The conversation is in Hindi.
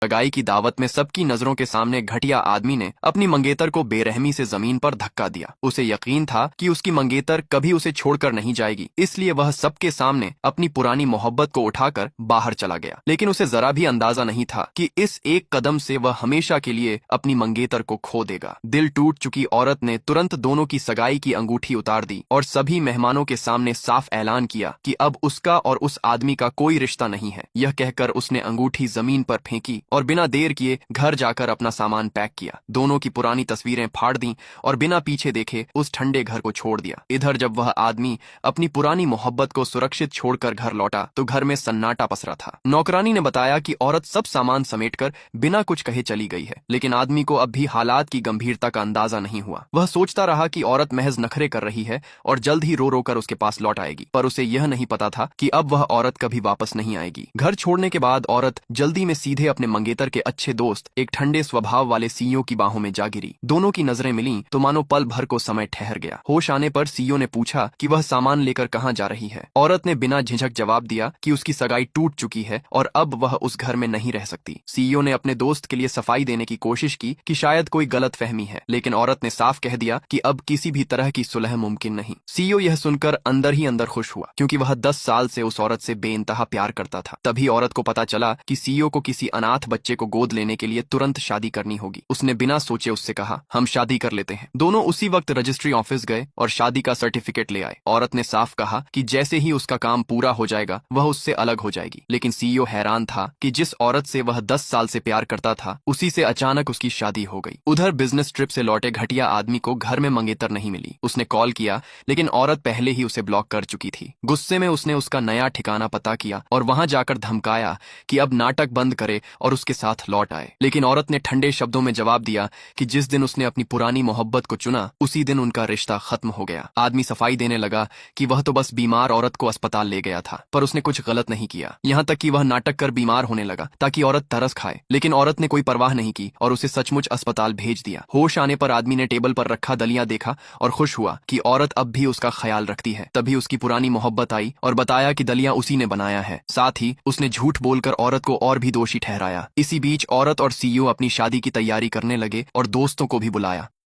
सगाई की दावत में सबकी नजरों के सामने घटिया आदमी ने अपनी मंगेतर को बेरहमी से जमीन पर धक्का दिया। उसे यकीन था कि उसकी मंगेतर कभी उसे छोड़कर नहीं जाएगी, इसलिए वह सबके सामने अपनी पुरानी मोहब्बत को उठाकर बाहर चला गया। लेकिन उसे जरा भी अंदाजा नहीं था कि इस एक कदम से वह हमेशा के लिए अपनी मंगेतर को खो देगा। दिल टूट चुकी औरत ने तुरंत दोनों की सगाई की अंगूठी उतार दी और सभी मेहमानों के सामने साफ ऐलान किया कि अब उसका और उस आदमी का कोई रिश्ता नहीं है। यह कहकर उसने अंगूठी जमीन पर फेंकी और बिना देर किए घर जाकर अपना सामान पैक किया। दोनों की पुरानी तस्वीरें फाड़ दी और बिना पीछे देखे उस ठंडे घर को छोड़ दिया। इधर जब वह आदमी अपनी पुरानी मोहब्बत को सुरक्षित छोड़कर घर लौटा तो घर में सन्नाटा पसरा था। नौकरानी ने बताया कि औरत सब सामान समेटकर बिना कुछ कहे चली गई है, लेकिन आदमी को अब भी हालात की गंभीरता का अंदाजा नहीं हुआ। वह सोचता रहा कि औरत महज नखरे कर रही है और जल्द ही रो रो कर उसके पास लौट आएगी, पर उसे यह नहीं पता था कि अब वह औरत कभी वापस नहीं आएगी। घर छोड़ने के बाद औरत जल्दी में सीधे अपने मंगेतर के अच्छे दोस्त एक ठंडे स्वभाव वाले सीईओ की बाहों में जा गिरी। दोनों की नजरें मिलीं तो मानो पल भर को समय ठहर गया। होश आने पर सीईओ ने पूछा कि वह सामान लेकर कहां जा रही है। औरत ने बिना झिझक जवाब दिया कि उसकी सगाई टूट चुकी है और अब वह उस घर में नहीं रह सकती। सीईओ ने अपने दोस्त के लिए सफाई देने की कोशिश की कि शायद कोई गलतफहमी है, लेकिन औरत ने साफ कह दिया कि अब किसी भी तरह की सुलह मुमकिन नहीं। सीईओ यह सुनकर अंदर ही अंदर खुश हुआ, क्योंकि वह 10 साल से उस औरत से बेइंतहा प्यार करता था। तभी औरत को पता चला कि सीईओ को किसी अनाथ बच्चे को गोद लेने के लिए तुरंत शादी करनी होगी। उसने बिना सोचे उससे कहा, हम शादी कर लेते हैं। दोनों उसी वक्त रजिस्ट्री ऑफिस गए और शादी का सर्टिफिकेट ले आए। औरत ने साफ कहा कि जैसे ही उसका काम पूरा हो जाएगा वह उससे अलग हो जाएगी। लेकिन सीईओ हैरान था कि जिस औरत से वह 10 साल से प्यार करता था उसी से अचानक उसकी शादी हो गई। उधर बिजनेस ट्रिप से लौटे घटिया आदमी को घर में मंगेतर नहीं मिली। उसने कॉल किया, लेकिन औरत पहले ही उसे ब्लॉक कर चुकी थी। गुस्से में उसने उसका नया ठिकाना पता किया और वहां जाकर धमकाया कि अब नाटक बंद करे और उसके साथ लौट आए। लेकिन औरत ने ठंडे शब्दों में जवाब दिया कि जिस दिन उसने अपनी पुरानी मोहब्बत को चुना उसी दिन उनका रिश्ता खत्म हो गया। आदमी सफाई देने लगा कि वह तो बस बीमार औरत को अस्पताल ले गया था, पर उसने कुछ गलत नहीं किया। यहाँ तक कि वह नाटक कर बीमार होने लगा ताकि औरत तरस खाए, लेकिन औरत ने कोई परवाह नहीं की और उसे सचमुच अस्पताल भेज दिया। होश आने पर आदमी ने टेबल पर रखा दलिया देखा और खुश हुआ कि औरत अब भी उसका ख्याल रखती है। तभी उसकी पुरानी मोहब्बत आई और बताया कि दलिया उसी ने बनाया है। साथ ही उसने झूठ बोलकर औरत को और भी दोषी ठहराया। इसी बीच औरत और सीईओ अपनी शादी की तैयारी करने लगे और दोस्तों को भी बुलाया।